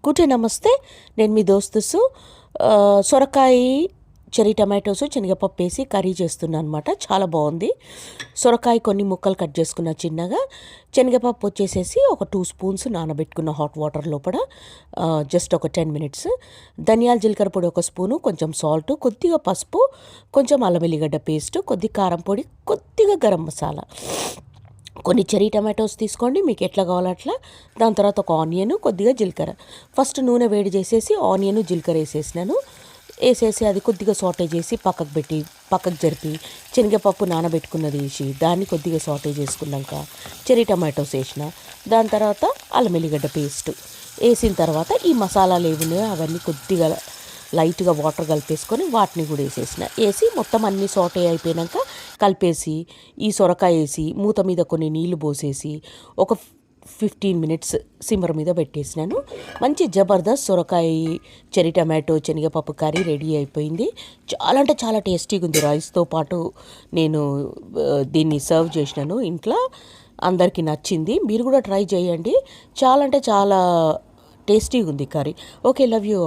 కూటే నమస్తే. నేను మీ దోస్తు సొరకాయ, చెర్రీ టమాటోస్, శనగపప్పు వేసి కర్రీ చేస్తున్నాను అనమాట. చాలా బాగుంది. సొరకాయ కొన్ని ముక్కలు కట్ చేసుకున్న చిన్నగా, శనగపప్పు వచ్చేసేసి ఒక 2 స్పూన్స్ నానబెట్టుకున్న హాట్ వాటర్ లోపల జస్ట్ ఒక 10 మినిట్స్, ధనియాల జీలకర్ర పొడి 1 స్పూను, కొంచెం సాల్ట్, కొద్దిగా పసుపు, కొంచెం అల్లం వెల్లిగడ్డ పేస్ట్, కొద్దిగా కారం పొడి, కొద్దిగా గరం మసాలా, కొన్ని చెర్రీ టమాటోస్ తీసుకోండి, మీకు ఎట్లా కావాలో అట్లా. దాని తర్వాత ఒక ఆనియన్, కొద్దిగా జీలకర్ర. ఫస్ట్ నూనె వేడి చేసేసి ఆనియన్, జీలకర్ర వేసేసి అది కొద్దిగా సాటే చేసి పక్కకు జరిపి శనగపప్పు నానబెట్టుకున్నది వేసి దాన్ని కొద్దిగా సాటే చేసుకున్నాక చెర్రీ టమాటోస్ వేసిన. దాని తర్వాత అల్లం వెల్లిగడ్డ పేస్ట్ వేసిన తర్వాత ఈ మసాలాలు ఏమున్నాయో అవన్నీ కొద్దిగా లైట్గా వాటర్ కలిపేసుకొని వాటిని కూడా వేసి మొత్తం అన్నీ సాటే అయిపోయాక కలిపేసి ఈ సొరకాయ వేసి మూత మీద కొన్ని నీళ్లు పోసేసి ఒక 15 మినిట్స్ సిమ్మర్ మీద పెట్టేసినాను. మంచి జబర్దస్త్ సొరకాయ, చెర్రీ టమాటో, శనగపప్పు కర్రీ రెడీ అయిపోయింది. చాలా అంటే చాలా టేస్టీగా ఉంది. రైస్తో పాటు నేను దీన్ని సర్వ్ చేసినాను ఇంట్లో. అందరికీ నచ్చింది. మీరు కూడా ట్రై చేయండి. చాలా అంటే చాలా టేస్టీగా ఉంది కర్రీ. Okay, love you.